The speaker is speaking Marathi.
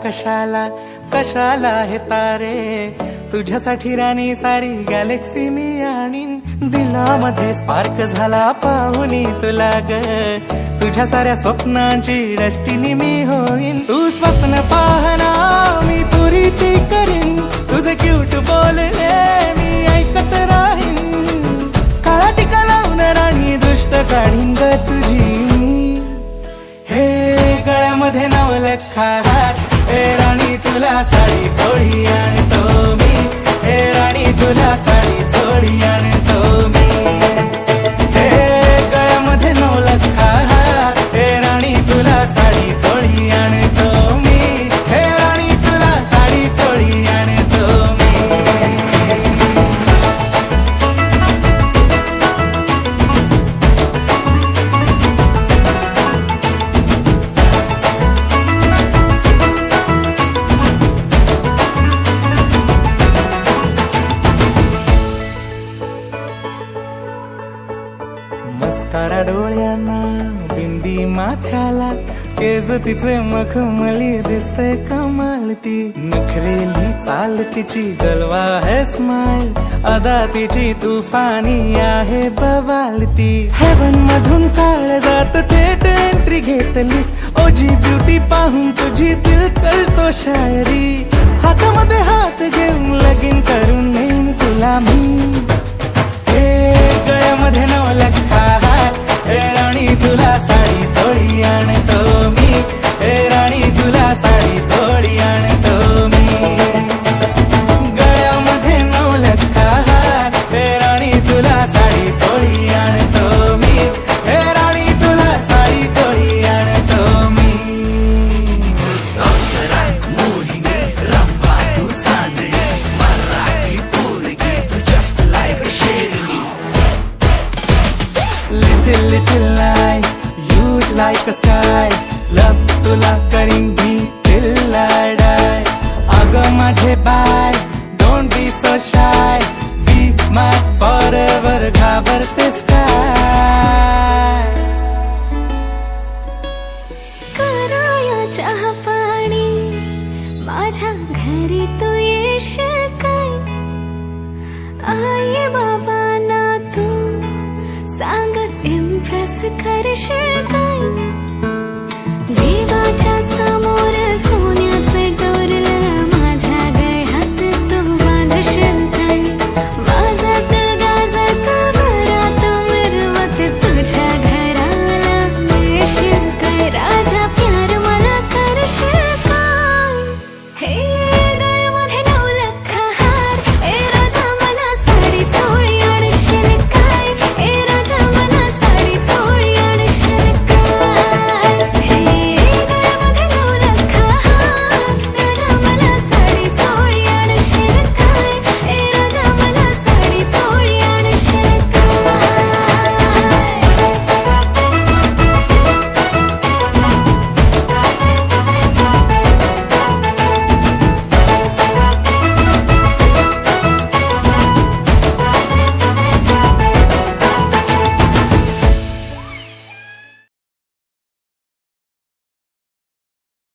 कशाला कशाला हे तारे, तुझ्यासाठी राणी सारी गॅलेक्सी मी आणीन. दिलामध्ये स्पार्क झाला पाहुनी तुला ग, तुझ्या साऱ्या स्वप्नांची डेस्टिनी मी होईन. तू स्वप्न पाहना मी पुरी ती करीन, तुझे क्यूट बोलणे मी ऐकत राहीन. काळा टिका लावून राणी दुष्ट काढीन ग तुझी. हे गळ्यामध्ये नवलखा हात, हे राणी तुला साडी चोळी आणतो मी. हे राणी तुला साडी चोळी आणतो मी. हे गळ्यामध्ये नवलखा हात, हे राणी तुला साडी चोळी आणतो मी. हे राणी तुला साडी चोळी आणतो मी. मस्कारा डोळ्यांना, बिंदी माथ्याला, केस तिचे मखमली दिसते कमाल. ती नखरेली चाल तिची जलवा है स्माइल, अदा तिची तुफानी आहे बवाल. ती हेवन मधून काळ जात थेट एंट्री घेतलीस. ओजी ब्युटी पाहून तुझी दिल करतो शायरी. हातामध्ये हात घेऊन लगीन करून नेईन तुला मी. गळ्यामध्ये नवलखा हात, हे राणी तुला साडी चोळी आणतो मी. हे राणी तुला साडी चोळी आणतो मी. गळ्यामध्ये नवलखा हात, हे राणी तुला साडी चोळी आणतो मी. हे राणी तुला साडी चोळी आणतो मी. Little little light, huge like a sky. Love तुला करीन भी till I die. अगं माझे bye, don't be so shy. Be my forever, घाबरते